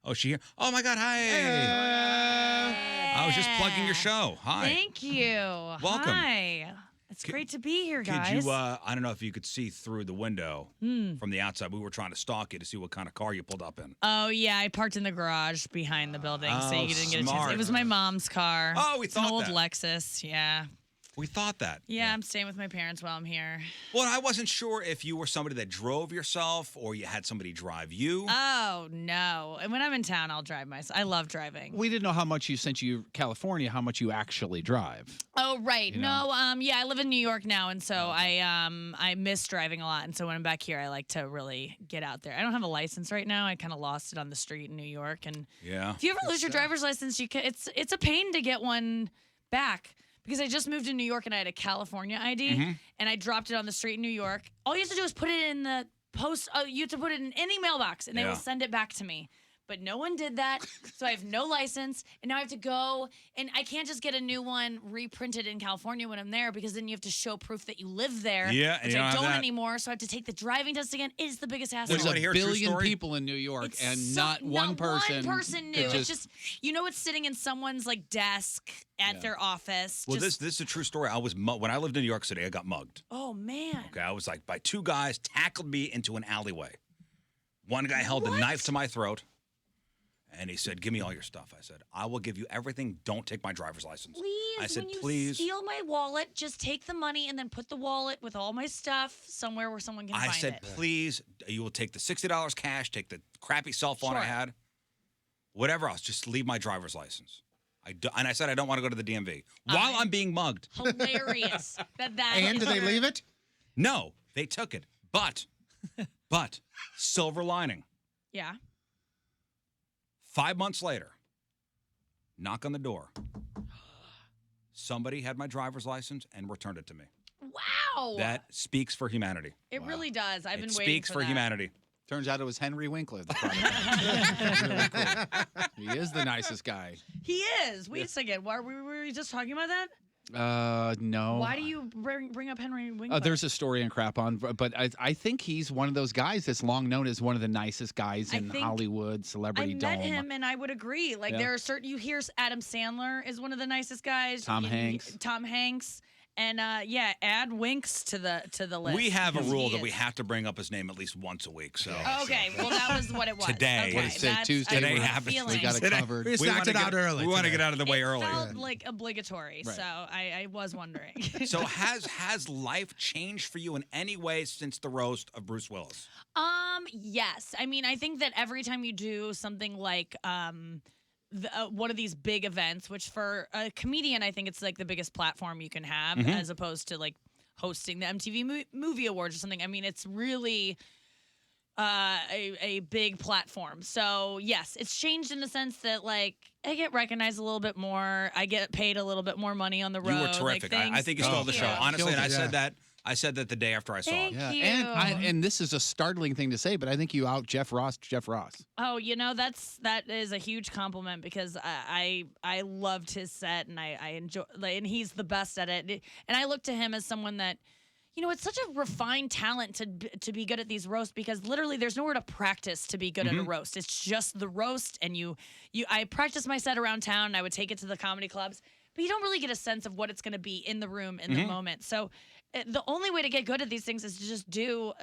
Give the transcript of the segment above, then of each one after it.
Oh, she here? Oh, my God. Hi. I was just plugging your show. Hi. Thank you. Welcome. Hi. It's great to be here, guys. Could you, I don't know if you could see through the window from the outside. We were trying to stalk you to see what kind of car you pulled up in. Oh, yeah. I parked in the garage behind the building, so you didn't get a chance. smart. It was my mom's car. Oh, we It's thought an old that. Lexus, yeah. We thought that. Yeah, I'm staying with my parents while I'm here. Well, I wasn't sure if you were somebody that drove yourself or you had somebody drive you. Oh, no. And when I'm in town, I'll drive myself. I love driving. We didn't know how much since you California, how much you actually drive. Oh, right. You know? No, yeah, I live in New York now, and so I miss driving a lot. And so when I'm back here, I like to really get out there. I don't have a license right now. I kind of lost it on the street in New York. And Yeah. if you ever lose your driver's license, it's a pain to get one back. Because I just moved to New York and I had a California ID and I dropped it on the street in New York. All you have to do is put it in the post. You have to put it in any mailbox and they will send it back to me. But no one did that, so I have no license, and now I have to go, and I can't just get a new one reprinted in California when I'm there, because then you have to show proof that you live there, Yeah, and which you don't I have don't that. anymore, so I have to take the driving test again. It is the biggest hassle. Would There's you a wanna hear a true billion story? people in New York, It's and so- not one person. One person knew. could It's just, you know, it's sitting in someone's like desk at their office. Well, just, this is a true story. I was when I lived in New York City, I got mugged. oh man. Okay, I was like, by two guys tackled me into an alleyway. One guy held a knife to my throat, and he said, "Give me all your stuff." I said, "I will give you everything. Don't take my driver's license." Please, I said, when you "Please." steal my wallet, just take the money and then put the wallet with all my stuff somewhere where someone can I find said, it. "Please, you will take the $60 cash, take the crappy cell phone I Sure. had, whatever else. Just leave my driver's license." And I said, "I don't want to go to the DMV while I'm being mugged." Hilarious. that And is did they your- leave it? No, they took it. But silver lining. Yeah. 5 months later, knock on the door. Somebody had my driver's license and returned it to me. Wow. That speaks for humanity. it really does. I've been It waiting speaks for that. humanity. Turns out it was Henry Winkler. The product. Really cool. He is the nicest guy. He is. Wait a second. Were we just talking about that? No. Why do you bring up Henry Winkler? There's a story in Crap On, but I think he's one of those guys that's long known as one of the nicest guys I in think Hollywood, I celebrity met dome. him and I would agree. Like Yeah. there are certain, you hear Adam Sandler is one of the nicest guys. Tom And Hanks. Tom Hanks. And add Winks to the list. We have a because rule he that we is. have to bring up his name at least once a week. So Okay, well that was what it was. Today. Okay, What is it, that's- Tuesday? I Today have a happens. feeling. We got it Today- covered. We we knocked wanna it out get- early. We want to today. get out of the way It early. felt like obligatory, Right. so I was wondering. So has life changed for you in any way since the roast of Bruce Willis? Yes. I mean, I think that every time you do something like one of these big events, which for a comedian, I think it's like the biggest platform you can have, as opposed to like hosting the MTV Movie Awards or something. I mean, it's really a big platform. So yes, it's changed in the sense that like I get recognized a little bit more. I get paid a little bit more money on the road. You were terrific. I think you stole the Thank show. you. Honestly, and I Killed it, said that the day after I saw Thank it. Yeah, you. and this is a startling thing to say, but I think you out Jeff Ross. Oh, that is a huge compliment because I loved his set and I enjoy, and he's the best at it. And I look to him as someone that, you know, it's such a refined talent to be good at these roasts because literally there's nowhere to practice to be good at a roast. It's just the roast, and I practice my set around town. And I would take it to the comedy clubs, but you don't really get a sense of what it's going to be in the room in the moment. So the only way to get good at these things is to just do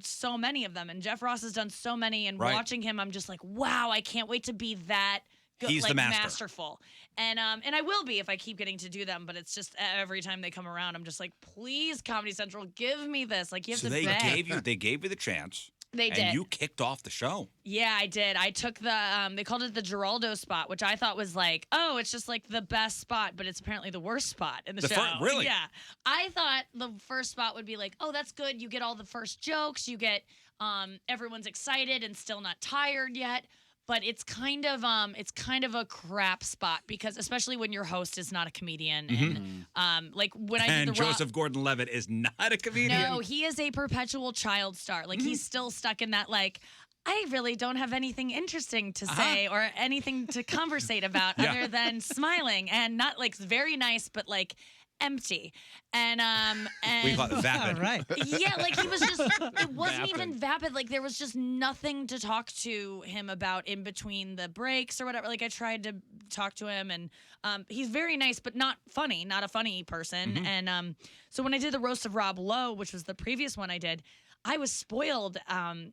so many of them. And Jeff Ross has done so many, and Right. watching him, I'm just like, wow, I can't wait to be that good, He's the like master. masterful. And I will be if I keep getting to do them, but it's just every time they come around, I'm just like, please, Comedy Central, give me this. Like, you have So to they beg. gave you the chance. They did. And you kicked off the show. Yeah, I did. I took the they called it the Geraldo spot, which I thought was like, oh, it's just like the best spot, but it's apparently the worst spot in the show. Really? Yeah. I thought the first spot would be like, oh, that's good. You get all the first jokes. You get everyone's excited and still not tired yet. But it's kind of a crap spot because especially when your host is not a comedian and like when I did And the Joseph Gordon-Levitt is not a comedian. No, he is a perpetual child star. Like he's still stuck in that like I really don't have anything interesting to say or anything to conversate about Yeah. other than smiling and not like very nice, but like empty. And We call it vapid. Right. yeah, like he was just, it wasn't even vapid. Like there was just nothing to talk to him about in between the breaks or whatever. Like I tried to talk to him, and he's very nice, but not funny, not a funny person. And so when I did the roast of Rob Lowe, which was the previous one I did, I was spoiled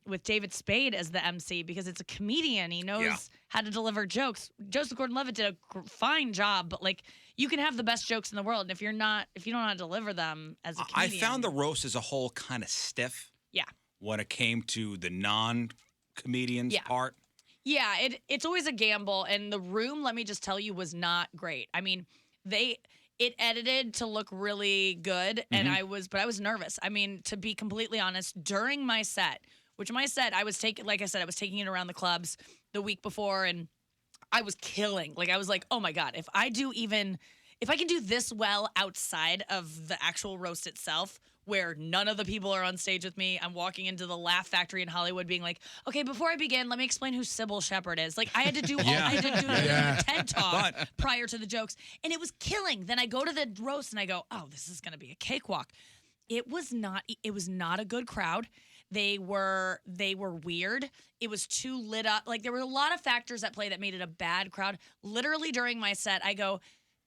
with David Spade as the MC because it's a comedian. He knows how to deliver jokes. Joseph Gordon-Levitt did a fine job, but like you can have the best jokes in the world, and if you don't know how to deliver them as a comedian. I found the roast as a whole kind of stiff. Yeah. When it came to the non-comedians part. Yeah, it's always a gamble, and the room, let me just tell you, was not great. I mean, it edited to look really good, and I was nervous. I mean, to be completely honest, during my set, I was taking it around the clubs the week before, and I was killing. Like, I was like, oh my God, if I can do this well outside of the actual roast itself, where none of the people are on stage with me, I'm walking into the Laugh Factory in Hollywood being like, okay, before I begin, let me explain who Sybil Shepherd is. Like, I had to do a TED Talk prior to the jokes, and it was killing. Then I go to the roast, and I go, oh, this is going to be a cakewalk. It was not a good crowd. They were weird. It was too lit up. Like, there were a lot of factors at play that made it a bad crowd. Literally during my set, I go,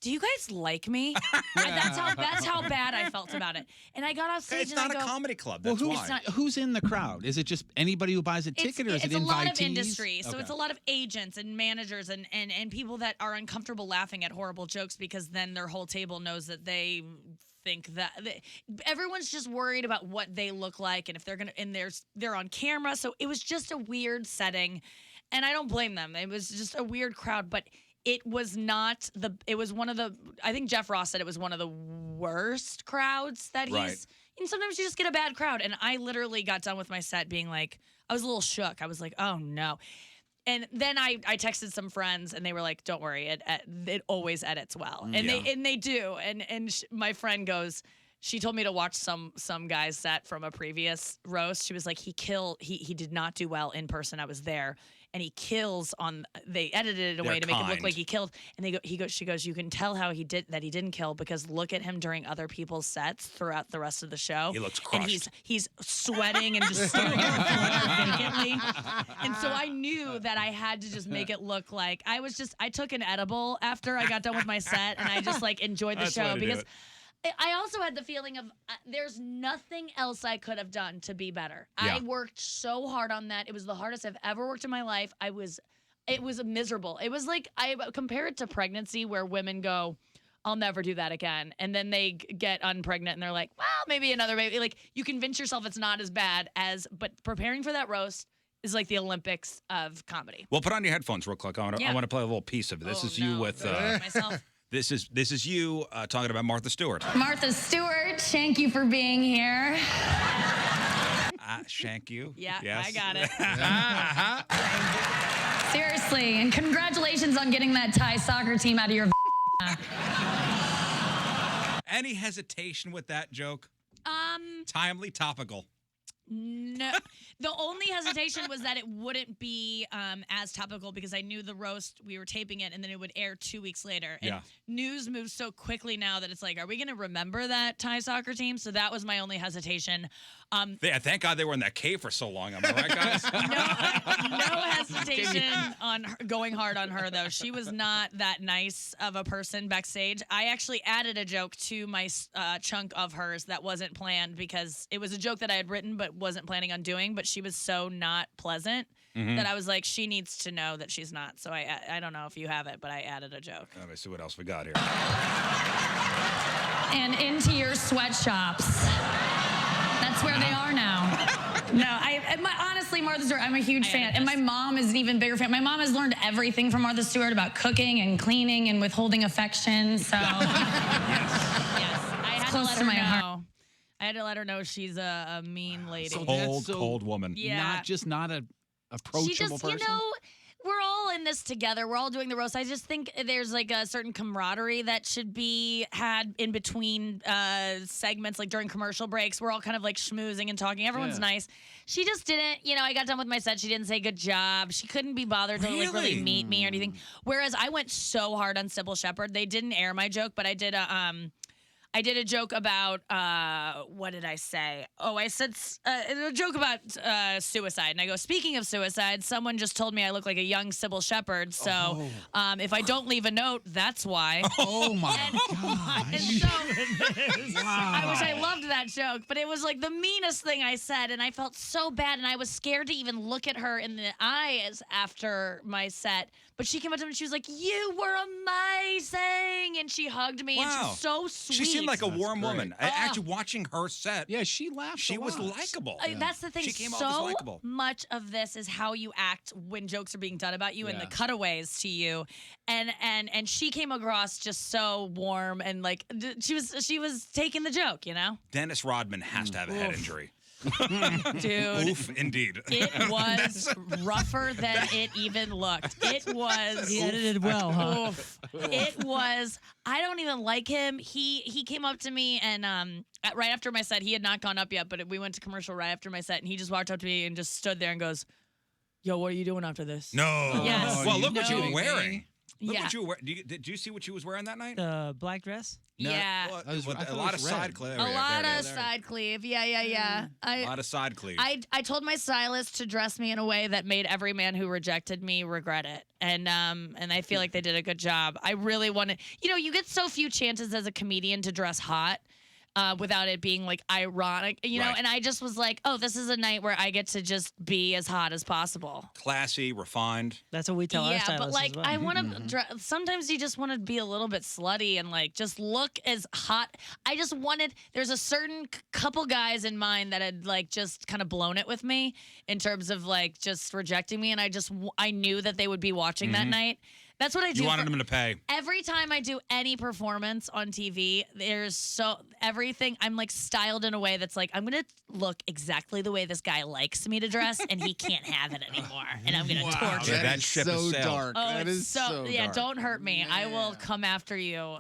do you guys like me? That's how bad I felt about it. And I got off stage It's and I not go, a comedy club. That's why. Who's in the crowd? Is it just anybody who buys a ticket, or is it invitees? It's a lot of industry. So it's a lot of agents and managers and people that are uncomfortable laughing at horrible jokes because then their whole table knows that they think that everyone's just worried about what they look like and if they're on camera. So it was just a weird setting, and I don't blame them. It was just a weird crowd, but it was not it was one of the, I think Jeff Ross said it was one of the worst crowds that and sometimes you just get a bad crowd. And I literally got done with my set being like, I was a little shook. I was like, oh no. And then I texted some friends, and they were like, don't worry, it always edits well. And they do. And my friend goes, she told me to watch some guy's set from a previous roast. She was like, he did not do well in person. I was there. And he kills they edited it away to make it look like he killed. And she goes, you can tell how he didn't kill because look at him during other people's sets throughout the rest of the show. He looks crushed. And he's sweating and just staring at the floor vacantly. And so I knew that I had to just make it look like I took an edible after I got done with my set, and I just like enjoyed the show because I also had the feeling of there's nothing else I could have done to be better. Yeah. I worked so hard on that. It was the hardest I've ever worked in my life. It was miserable. It was like, I compare it to pregnancy where women go, I'll never do that again. And then they get unpregnant and they're like, well, maybe another baby. Like, you convince yourself it's not as bad but preparing for that roast is like the Olympics of comedy. Well, put on your headphones real quick. I want to play a little piece of it. This is you with myself. This is you talking about Martha Stewart. Martha Stewart, thank you for being here. Shank you. Yeah, yes. I got it. Seriously, and congratulations on getting that Thai soccer team out of your Any hesitation with that joke? Timely, topical. No, the only hesitation was that it wouldn't be as topical because I knew the roast, we were taping it, and then it would air 2 weeks later. And news moves so quickly now that it's like, are we going to remember that Thai soccer team? So that was my only hesitation. Thank God they were in that cave for so long. Am I right, guys? No hesitation on going hard on her, though. She was not that nice of a person backstage. I actually added a joke to my chunk of hers that wasn't planned because it was a joke that I had written but wasn't planning on doing, but she was so not pleasant that I was like, she needs to know that she's not. So I don't know if you have it, but I added a joke. Let me see what else we got here. and into your sweatshops. That's where they are now. No, honestly, Martha Stewart, I'm a huge fan. And my mom is an even bigger fan. My mom has learned everything from Martha Stewart about cooking and cleaning and withholding affection. So yes. I had to let her know. I had to let her know she's a mean lady. Cold woman. Yeah. Not a approachable person. We're all in this together. We're all doing the roast. I just think there's like a certain camaraderie that should be had in between segments, like during commercial breaks. We're all kind of like schmoozing and talking. Everyone's nice. She just didn't, I got done with my set. She didn't say good job. She couldn't be bothered to like really meet me or anything. Whereas I went so hard on Sybil Shepherd. They didn't air my joke, but I did I did a joke about what did I say? Oh, I said a joke about suicide, and I go, speaking of suicide, someone just told me I look like a young Sybil Shepherd. So if I don't leave a note, that's why. Oh my God! And so I wish I loved that joke, but it was like the meanest thing I said, and I felt so bad, and I was scared to even look at her in the eyes after my set. But she came up to me and she was like, "You were amazing," and she hugged me, and she was so sweet. She seemed like a warm woman. Actually, watching her set, yeah, she laughed. She was likable. That's the thing. She came off so as likable. much of this is how you act when jokes are being done about you and the cutaways to you, and she came across just so warm and like she was taking the joke, you know. Dennis Rodman has to have a head injury. Dude. Oof, indeed. It was rougher than it even looked. It was. He edited well, huh? Oof. It was. I don't even like him. He came up to me and right after my set, he had not gone up yet, but we went to commercial right after my set, and he just walked up to me and just stood there and goes, "Yo, what are you doing after this?" No. Yes. Well, look what you were wearing. Look Yeah. what you were wearing. Did you see what she was wearing that night? The black dress? Yeah. Well, I thought a it lot was of red. side cleave. A lot of side cleave. Yeah. A lot of side cleave. I told my stylist to dress me in a way that made every man who rejected me regret it. And I feel like they did a good job. I really wanted, you get so few chances as a comedian to dress hot. Without it being like ironic, know, and I just was like, oh, this is a night where I get to just be as hot as possible. Classy, refined. That's what we tell our stylists but like as well. I want to. Sometimes you just want to be a little bit slutty and like just look as hot. I just wanted. There's a certain couple guys in mind that had like just kind of blown it with me in terms of like just rejecting me, and I knew that they would be watching that night. That's what I do. You wanted them to pay. Every time I do any performance on TV, there's everything. I'm like styled in a way that's like, I'm going to look exactly the way this guy likes me to dress, and he can't have it anymore. And I'm going to torture him. That ship so has sailed. dark. Oh, that it's is so yeah, dark. don't hurt me. I will come after you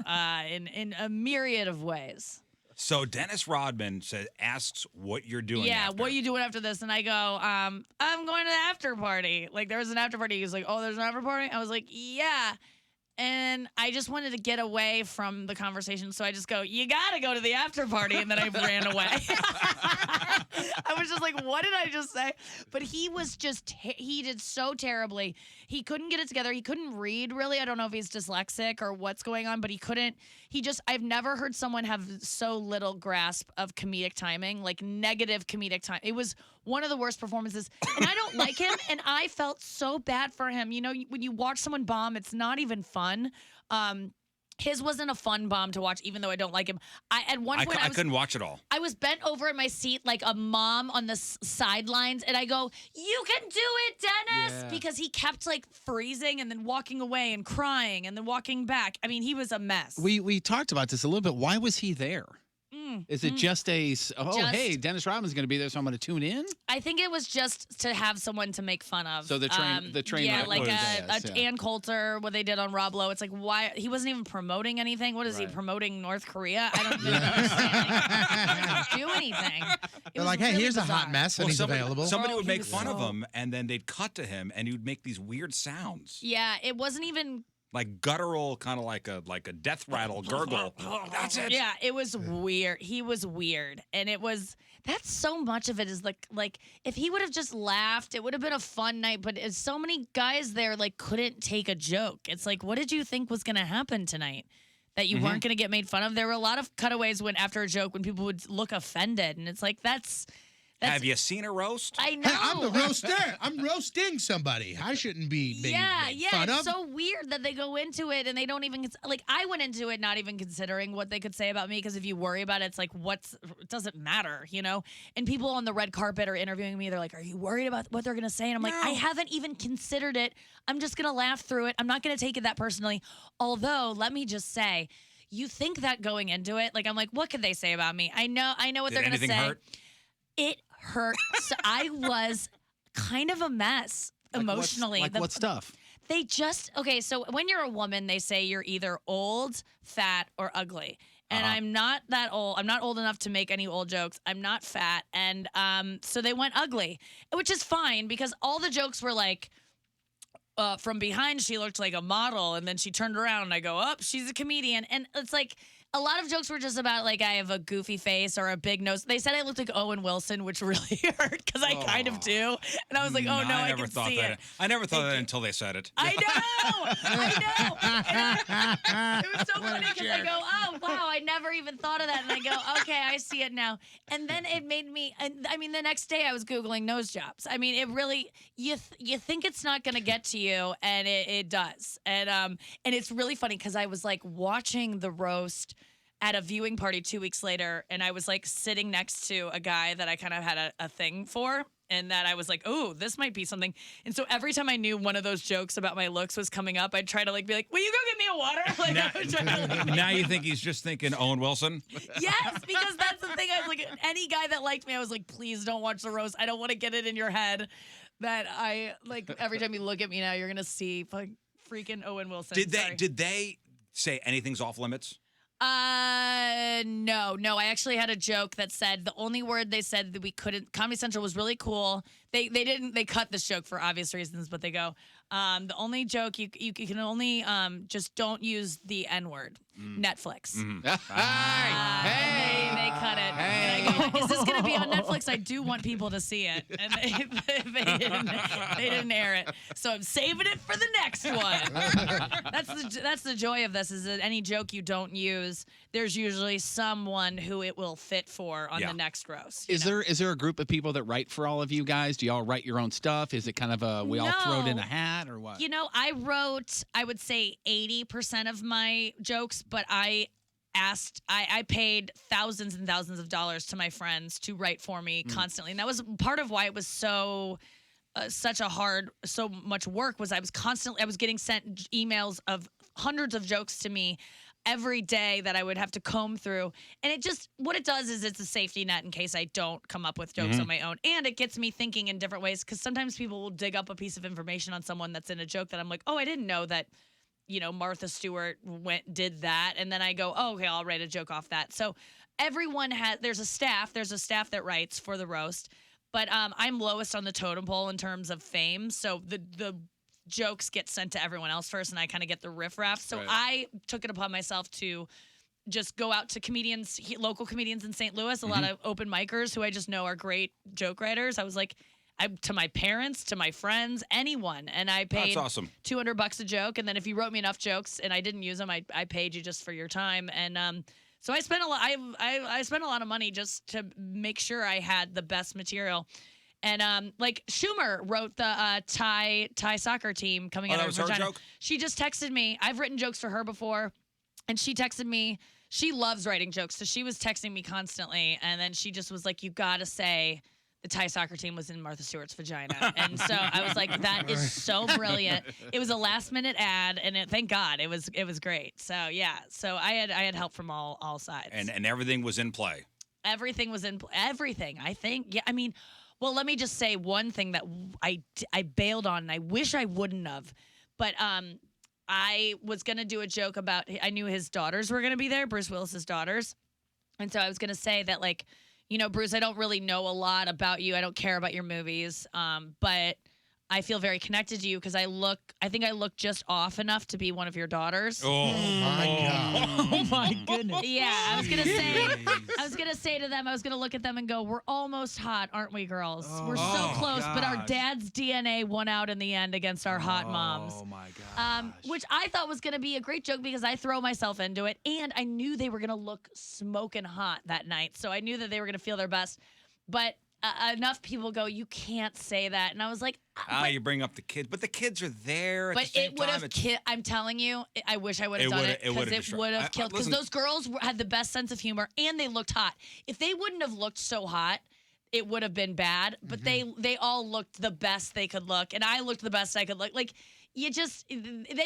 in a myriad of ways. So Dennis Rodman asks what you're doing. Yeah, after. what are you doing after this? And I go, I'm going to the after party. Like, there was an after party. He was like, oh, there's an after party? I was like, yeah. And I just wanted to get away from the conversation. So I just go, you got to go to the after party. And then I ran away. I was just like, what did I just say? But he was just, he did so terribly. He couldn't get it together. He couldn't read, really. I don't know if he's dyslexic or what's going on, but I've never heard someone have so little grasp of comedic timing, like negative comedic time. It was one of the worst performances. And I don't like him, and I felt so bad for him. When you watch someone bomb, it's not even fun. His wasn't a fun bomb to watch, even though I don't like him. At one point, I couldn't watch it all. I was bent over in my seat like a mom on the sidelines, and I go, "You can do it, Dennis!" Yeah. Because he kept like freezing and then walking away and crying and then walking back. I mean, he was a mess. We talked about this a little bit. Why was he there? Is it just hey, Dennis Rodman's going to be there, so I'm going to tune in? I think it was just to have someone to make fun of. So the train, yeah, like was Ann Coulter, what they did on Rob Lowe. It's like, why he wasn't even promoting anything. What is he promoting? North Korea? I don't understand. He didn't do anything. They're like, hey, really here's bizarre. a hot mess, and he's available. Somebody would he make was fun of so- him, and then they'd cut to him, and he would make these weird sounds, Yeah, it wasn't even. like guttural, kind of like a death rattle gurgle. That's it. Yeah, it was weird. He was weird, and that's so much of it is like if he would have just laughed, it would have been a fun night. But it's so many guys there like couldn't take a joke. It's like, what did you think was gonna happen tonight? That you weren't gonna get made fun of? There were a lot of cutaways after a joke when people would look offended, and it's like that's Have you seen a roast? I know. Hey, I'm the roaster. I'm roasting somebody. I shouldn't be being made fun it's of. so weird that they go into it and they don't even like. I went into it not even considering what they could say about me, because if you worry about it, it's like it doesn't matter, And people on the red carpet are interviewing me. They're like, "Are you worried about what they're gonna say?" And I'm like, "I haven't even considered it. I'm just gonna laugh through it. I'm not gonna take it that personally." Although, let me just say, you think that going into it, like I'm like, what could they say about me? I know what they're gonna say. Did anything hurt? It hurt. So I was kind of a mess emotionally. What stuff? They so when you're a woman, they say you're either old, fat, or ugly. And I'm not that old. I'm not old enough to make any old jokes. I'm not fat. And so they went ugly, which is fine because all the jokes were like, from behind, she looked like a model. And then she turned around and I go, oh, she's a comedian. And it's like, a lot of jokes were just about like I have a goofy face or a big nose. They said I looked like Owen Wilson, which really hurt because I kind of do. And I was like, oh no, I never can thought see that. it. I never thought that until they said it. I know. It was so funny because I go, oh wow, I never even thought of that, and I go, okay, I see it now. And then it made me. I mean, the next day I was googling nose jobs. I mean, it really you think it's not going to get to you, and it does. And it's really funny because I was like watching the roast at a viewing party 2 weeks later, and I was like sitting next to a guy that I kind of had a thing for. And that I was like, oh, this might be something. And so every time I knew one of those jokes about my looks was coming up, I'd try to like be like, will you go get me a water? Like, I would try to, like, Now you think he's just thinking Owen Wilson? yes, because that's the thing. I was like, any guy that liked me, I was like, please don't watch the roast. I don't want to get it in your head that I like every time you look at me now, you're gonna see freaking Owen Wilson. Did they say anything's off limits? No. I actually had a joke that said the only word they said that we couldn't. Comedy Central was really cool. They cut this joke for obvious reasons, but they go, the only joke you can only just don't use the N-word. Netflix. Hey. They cut it. And I go, is this gonna be on Netflix? I do want people to see it, and they didn't air it, so I'm saving it for the next one. That's the joy of this, is that any joke you don't use, there's usually someone who it will fit for on the next roast. Is there a group of people that write for all of you guys? Do y'all write your own stuff? Is it kind of we all throw it in a hat, or what? You know, I wrote, I would say 80% of my jokes, but I paid thousands and thousands of dollars to my friends to write for me constantly. And that was part of why it was so much work, was I was getting sent emails of hundreds of jokes to me every day that I would have to comb through. And what it does is it's a safety net in case I don't come up with jokes on my own. And it gets me thinking in different ways, because sometimes people will dig up a piece of information on someone that's in a joke that I'm like, oh, I didn't know that, Martha Stewart did that. And then I go, oh, okay, I'll write a joke off that. So everyone there's a staff that writes for the roast, but I'm lowest on the totem pole in terms of fame. So the jokes get sent to everyone else first, and I kind of get the riffraff. So I took it upon myself to just go out to local comedians in St. Louis, a lot of open micers who I just know are great joke writers. I was like, to my parents, to my friends, anyone. And I paid $200 a joke. And then if you wrote me enough jokes and I didn't use them, I paid you just for your time. And so I spent a lot. I spent a lot of money just to make sure I had the best material. And like Schumer wrote the Thai soccer team coming out of Virginia. Her joke? She just texted me. I've written jokes for her before, and she texted me. She loves writing jokes, so she was texting me constantly. And then she just was like, "You gotta say the Thai soccer team was in Martha Stewart's vagina." And so I was like, "That is so brilliant." It was a last minute ad, and thank God it was great. So yeah, so I had help from all sides, and everything was in play. Everything was in everything. I think. Yeah, I mean. Well, let me just say one thing that I bailed on, and I wish I wouldn't have. But I was going to do a joke about, I knew his daughters were going to be there, Bruce Willis's daughters. And so I was going to say that, like, Bruce, I don't really know a lot about you. I don't care about your movies. But I feel very connected to you because I think I look just off enough to be one of your daughters. Oh my God. Oh my goodness. Yeah, I was gonna say to them, I was gonna look at them and go, "We're almost hot, aren't we, girls? We're so close, but our dad's DNA won out in the end against our hot moms." Oh my God. Which I thought was gonna be a great joke because I throw myself into it, and I knew they were gonna look smoking hot that night, so I knew that they were gonna feel their best, but. Enough people go, you can't say that. And I was like, you bring up the kids, but the kids are there. But it would have killed. I'm telling you, I wish I would have done it because it would have killed. Because those girls had the best sense of humor and they looked hot. If they wouldn't have looked so hot, it would have been bad. But they all looked the best they could look, and I looked the best I could look. Like they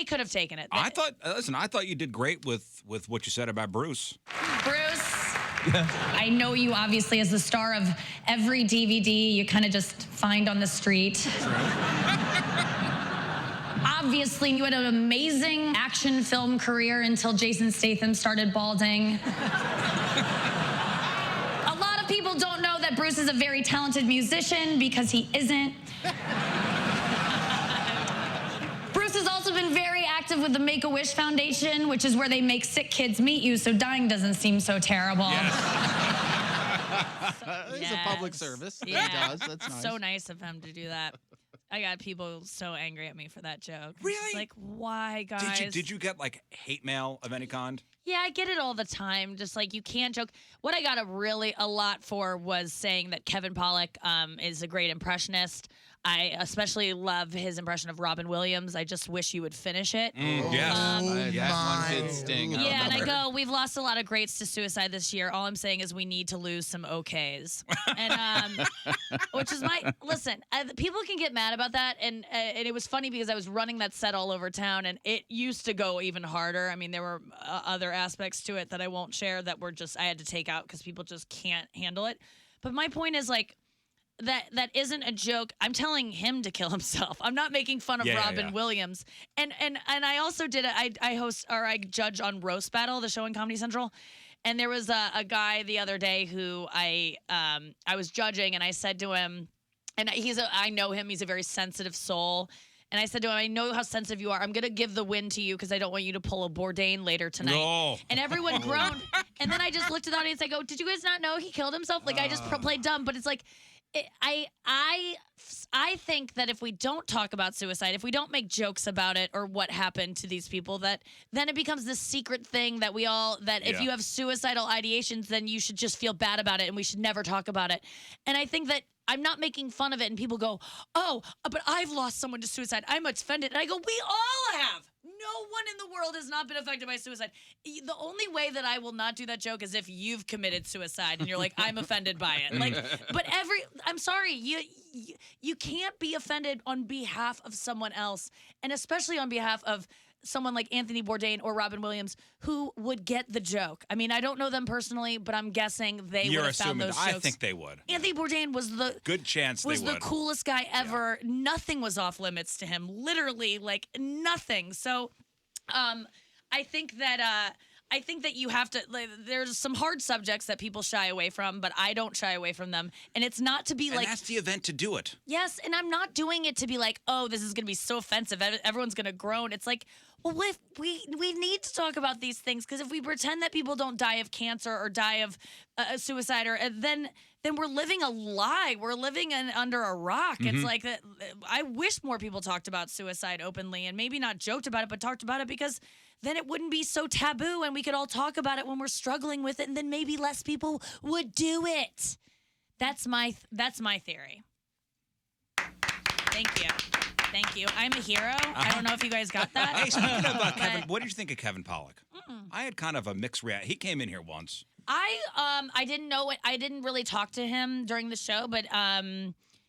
could have taken it. I thought you did great with what you said about Bruce. Bruce. I know you obviously as the star of every DVD you kind of just find on the street. Obviously, you had an amazing action film career until Jason Statham started balding. A lot of people don't know that Bruce is a very talented musician because he isn't. Bruce has also been very active perspective with the Make-A-Wish Foundation, which is where they make sick kids meet you, so dying doesn't seem so terrible. It's a public service. Yeah. It does. That's nice. So nice of him to do that. I got people so angry at me for that joke. Really? It's like, why, guys? Did you get like hate mail of any kind? Yeah, I get it all the time. Just like you can't joke. What I got a lot for was saying that Kevin Pollak is a great impressionist. I especially love his impression of Robin Williams. I just wish you would finish it. Yes. One did sting. Yeah, and I go, we've lost a lot of greats to suicide this year. All I'm saying is we need to lose some OKs. And which is listen, people can get mad about that. And it was funny because I was running that set all over town and it used to go even harder. I mean, there were other aspects to it that I won't share that were just, I had to take out because people just can't handle it. But my point is like, that isn't a joke. I'm telling him to kill himself. I'm not making fun of Robin Williams. And I also did I judge on Roast Battle, the show on Comedy Central. And there was a guy the other day who I was judging, and I said to him, and I know him. He's a very sensitive soul. And I said to him, I know how sensitive you are. I'm going to give the win to you because I don't want you to pull a Bourdain later tonight. No. And everyone groaned. And then I just looked at the audience. I go, did you guys not know he killed himself? Like, I just played dumb. But it's like, I think that if we don't talk about suicide, if we don't make jokes about it or what happened to these people, that then it becomes this secret thing that if you have suicidal ideations, then you should just feel bad about it and we should never talk about it. And I think that I'm not making fun of it and people go, oh, but I've lost someone to suicide. I'm offended. And I go, we all have. No one in the world has not been affected by suicide. The only way that I will not do that joke is if you've committed suicide and you're like, I'm offended by it. Like, but I'm sorry, you can't be offended on behalf of someone else, and especially on behalf of someone like Anthony Bourdain or Robin Williams, who would get the joke. I mean, I don't know them personally, but I'm guessing they would have found those jokes. I think they would. Anthony Bourdain was the good chance was the coolest guy ever. Yeah. Nothing was off limits to him. Literally, like nothing. So, I think that you have to. Like, there's some hard subjects that people shy away from, but I don't shy away from them. And it's not to be like. And that's the event to do it. Yes, and I'm not doing it to be like, oh, this is going to be so offensive. Everyone's going to groan. It's like, well, if we need to talk about these things because if we pretend that people don't die of cancer or die of suicide, or then we're living a lie. We're living under a rock. Mm-hmm. It's like that. I wish more people talked about suicide openly and maybe not joked about it, but talked about it because then it wouldn't be so taboo and we could all talk about it when we're struggling with it, and then maybe less people would do it. That's my theory. Thank you. Thank you. I'm a hero. I don't know if you guys got that. Hey, speaking of Kevin, what did you think of Kevin Pollak? I had kind of a mixed reaction. He came in here once. I didn't know it. I didn't really talk to him during the show, but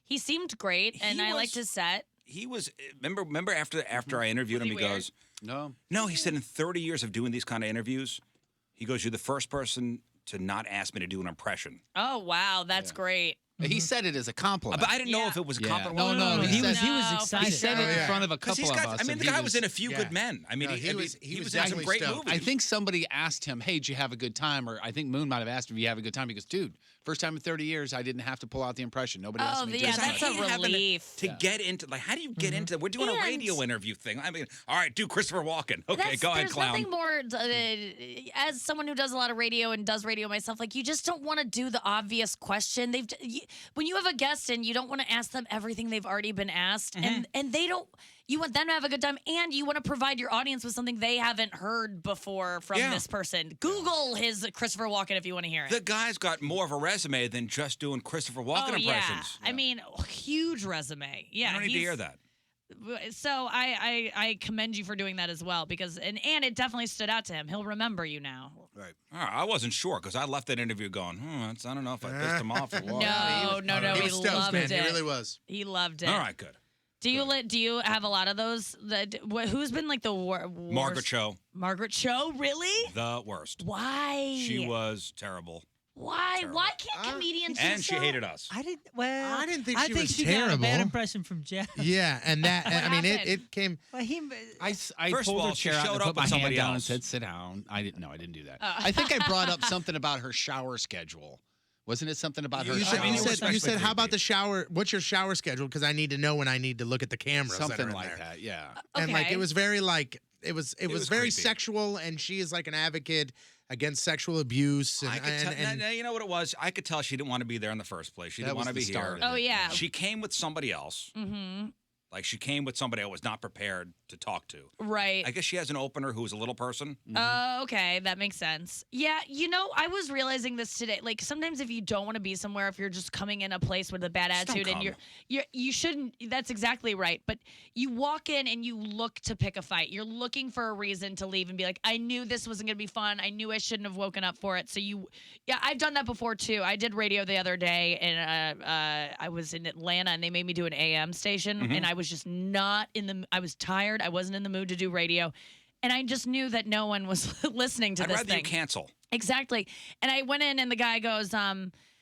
he seemed great, and I liked his set. He was. Remember after I interviewed him, he goes, No. He said in 30 years of doing these kind of interviews, he goes, you're the first person to not ask me to do an impression. Oh wow, that's great. He said it as a compliment. But I didn't know if it was a compliment. No. He was excited. He said it in front of a couple of us. I mean, the guy was in A Few Good Men. I mean, he was in some great movies. I think somebody asked him, hey, did you have a good time? Or I think Moon might have asked him if you have a good time. He goes, dude, first time in 30 years, I didn't have to pull out the impression. Nobody asked me to do that's a relief. To get into, like, how do you get into, we're doing a radio interview thing. I mean, all right, do Christopher Walken. Okay, go ahead, clown. There's nothing more, as someone who does a lot of radio and does radio myself, like, you just don't want to do the obvious question. When you have a guest and you don't want to ask them everything they've already been asked, and they don't. You want them to have a good time, and you want to provide your audience with something they haven't heard before from this person. Google his Christopher Walken if you want to hear it. The guy's got more of a resume than just doing Christopher Walken impressions. Yeah. I mean, huge resume. Yeah, I don't need to hear that. So I commend you for doing that as well, because and it definitely stood out to him. He'll remember you now. Right. I wasn't sure because I left that interview going, I don't know if I pissed him off or what. No. He loved it. He really was. He loved it. All right, good. Do you have a lot of those? Who's been like the worst? Margaret Cho. Margaret Cho, really? The worst. Why? She was terrible. Why? Terrible. Why can't comedians? And she hated us. I didn't think she was terrible. Got a bad impression from Jeff. Yeah, and that I mean it came. Well, I pulled her chair out and put my hand down and said, "Sit down." I didn't do that. I think I brought up something about her shower schedule. Wasn't it something about her? You said, "How about the shower? What's your shower schedule? Because I need to know when I need to look at the camera." Something like that. Yeah. And like it was very like. it was was very creepy. sexual, and she is like an advocate against sexual abuse. And, I could tell, you know what it was? I could tell she didn't want to be there in the first place. She That didn't want to was be the here. start of Oh, yeah. She came with somebody else. Mm-hmm. Like, she came with somebody I was not prepared to talk to. Right. I guess she has an opener who's a little person. Oh, okay. That makes sense. Yeah, I was realizing this today. Like, sometimes if you don't want to be somewhere, if you're just coming in a place with a bad Just don't attitude and come. you shouldn't, that's exactly right. But you walk in and you look to pick a fight. You're looking for a reason to leave and be like, I knew this wasn't going to be fun. I knew I shouldn't have woken up for it. So yeah, I've done that before too. I did radio the other day and I was in Atlanta and they made me do an AM station and I was just not I was tired. I wasn't in the mood to do radio. And I just knew that no one was listening to I'd this rather thing. you cancel. Exactly. And I went in and the guy goes,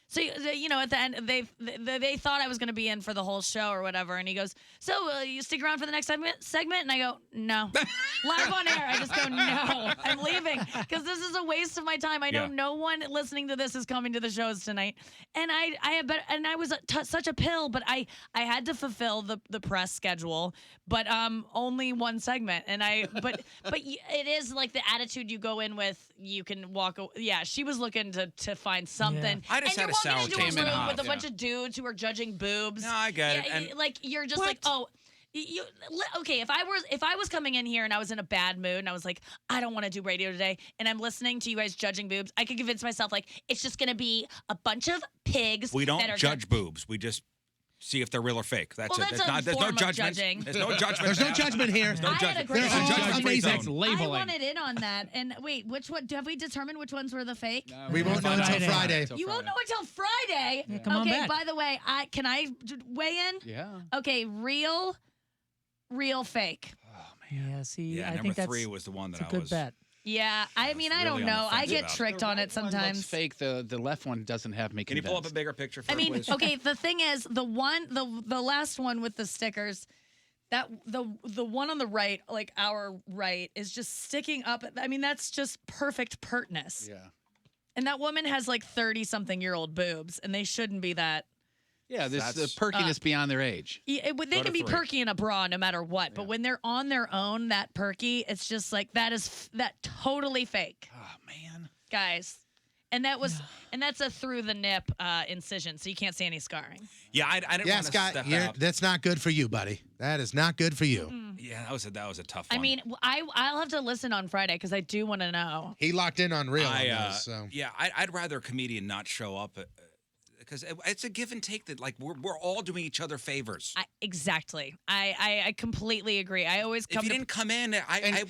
so, at the end, they thought I was going to be in for the whole show or whatever. And he goes, so you stick around for the next segment? And I go, no. Live on air. I just go, no, I'm leaving because this is a waste of my time. I know no one listening to this is coming to the shows tonight. And I was such a pill, but I had to fulfill the press schedule, but only one segment. And but it is like the attitude you go in with. You can walk. Yeah, she was looking to find something. I just and had a you're sour walking into taste a in room hot, with a bunch of dudes who are judging boobs. No, I get it. Yeah, And like you're just like, oh, okay. If I was coming in here and I was in a bad mood and I was like, I don't want to do radio today, and I'm listening to you guys judging boobs, I could convince myself like it's just gonna be a bunch of pigs. we that don't are judge boobs. We just see if they're real or fake. That's Well, it. that's There's a no form of judgment. judging. There's no judgment. There's no judgment here. There's no I had a judgment. great There's They're a all judgment-free amazing. zone. That's I labeling. wanted in on that. And wait, have we determined which ones were the fake? We won't know until Friday. You won't know until Friday. Yeah, come on okay, back. by the way, can I weigh in? Yeah. Okay, real, fake. Yeah, see, Yeah, I number think that's 3 was the one that a I good was. bet. Yeah, I mean, I really don't on the know. I fence get about it. tricked on it One looks sometimes. fake. The left one doesn't have me Can you convinced. pull up a bigger picture for I me, mean, please? okay, the thing is, the last one with the stickers, that the one on the right, like our right, is just sticking up. I mean, that's just perfect pertness. Yeah. And that woman has like 30-something-year-old boobs, and they shouldn't be that. Yeah, this the That's- perkiness beyond their age. Yeah, they Go can to be 3. perky in a bra no matter what, but when they're on their own, that perky, it's just like that totally fake, Oh man. guys. And that's a through the nip incision, so you can't see any scarring. Yeah, I didn't Yeah, want to Scott, step you're, out. that's not good for you, buddy. That is not good for you. Yeah, that was a tough one. I mean, I'll have to listen on Friday because I do want to know. He locked in on real on those, so. Yeah, I'd rather a comedian not show up because it's a give and take that like we're all doing each other favors. Exactly. I completely agree. I always If come you to didn't come in,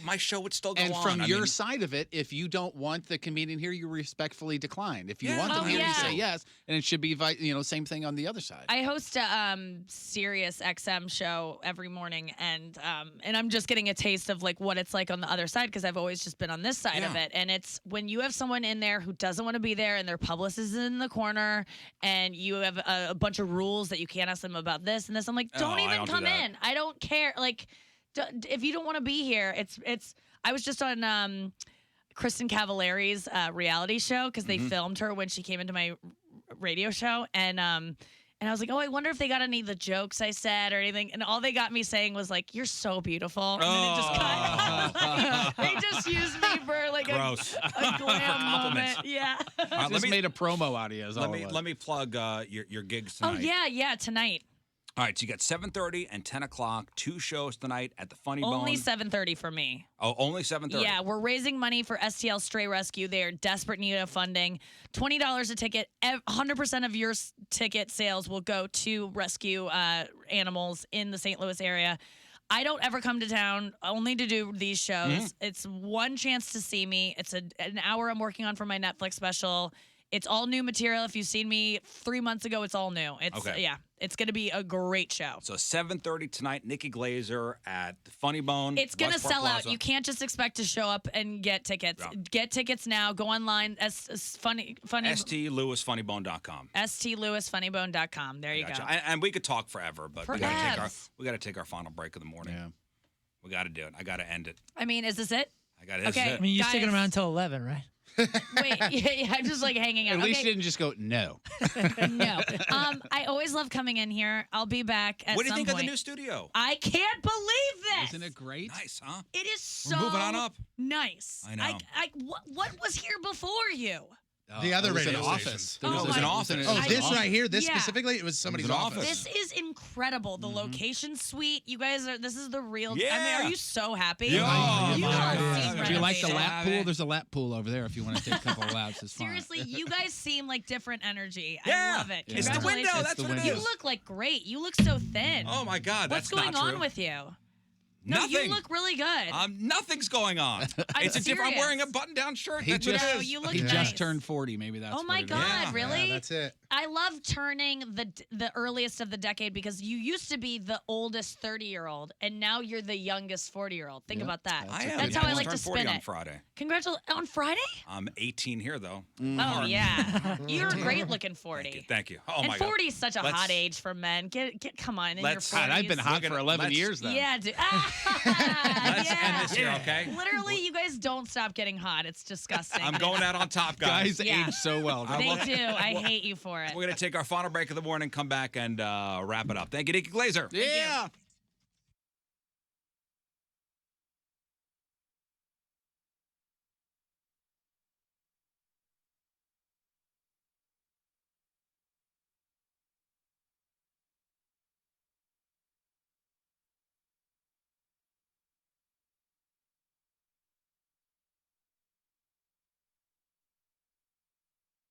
my show would still go And on. from I your mean, side of it, if you don't want the comedian here, you respectfully decline. If you Yeah. want them Oh, here, you yeah. say yes, and it should be same thing on the other side. I host a Sirius XM show every morning, and I'm just getting a taste of like what it's like on the other side because I've always just been on this side of Yeah. it. And it's when you have someone in there who doesn't want to be there, and their publicist is in the corner, and you have a bunch of rules that you can't ask them about this and this. I'm like, don't I even don't do come that. in. I don't care. Like, if you don't want to be here, it's. I was just on Kristen Cavallari's reality show because they filmed her when she came into my radio show, and I was like, oh, I wonder if they got any of the jokes I said or anything. And all they got me saying was like, you're so beautiful. And then it just cut. They just used me for like Gross. a glam Compliments. moment. Yeah. all right, Just made a promo out of you. Is all it was. let me plug your gigs Oh, tonight. yeah, tonight. All right, so you got 7:30 and 10 o'clock, 2 shows tonight at the Funny Only Bone. 7:30 for me. Oh, only 7:30. Yeah, we're raising money for STL Stray Rescue. They are desperate need of funding. $20 a ticket. 100% of your ticket sales will go to rescue animals in the St. Louis area. I don't ever come to town only to do these shows. It's one chance to see me. It's an hour I'm working on for my Netflix special. It's all new material. If you've seen me 3 months ago, it's all new. It's going to be a great show. So 7:30 tonight, Nikki Glaser at the Funny Bone. It's going to Westport sell out. Plaza. You can't just expect to show up and get tickets. Yeah. Get tickets now. Go online. Funny STLewisFunnyBone.com. STLewisFunnyBone.com. There you go. Gotcha. And we could talk forever, but we Perhaps. got to take our final break of the morning. Yeah. We got to do it. I got to end it. I mean, is this it? I got to. Okay. I mean, you're sticking Guys. around until 11, right? Wait, yeah, I'm just like hanging out. At least you didn't just go, no. No. I always love coming in here. I'll be back at some point. What do you think of the new studio? I can't believe this. Isn't it great? Nice, huh? It is so We're moving on up. nice. I know. What was here before you? The other It was an radio office. stations. There Oh was my- an office. Oh, I- this right here, this Yeah. specifically, it was somebody's an office. office. This is incredible. The location suite. You guys are. This is the real. I mean, Yeah. are you so happy? Yeah. You Yeah. guys Yeah. seem Do you like the renovated. lap pool? There's a lap pool over there if you want to take a couple of laps. It's fine. Seriously, you guys seem like different energy. Yeah. I love it. It's the window. Congratulations. That's the what it window. You is. look like great. You look so thin. Oh my God, What's that's going not on true. with you? No, Nothing. you look really good. Nothing's going on. I'm It's a different. I'm wearing a serious. button-down shirt. He That's what just, it No, is. you look he nice. just turned 40. Maybe that's Oh my what it is. God, Yeah. really? Yeah, that's it. I love turning the earliest of the decade because you used to be the oldest 30-year-old and now you're the youngest 40-year-old. Think Yeah, about that. I am. That's how I just like to turned 40 spin on it. Friday. Congratulations. On Friday? I'm 18 here though. Oh, yeah. You're a great looking 40. Thank you. Oh and my 40 is such a Let's- hot age for men. Come on, in your Let's- 40s. God, I've been hot We're for gonna- 11 let's- years then. Yeah, dude. Let's yeah. end this here, okay? Literally, you guys don't stop getting hot. It's disgusting. I'm going out on top, guys. Guys Yeah. age so well. don't They they? do. I hate you for it. We're going to take our final break of the morning, come back, and wrap it up. Thank you, Nikki Glaser. Yeah.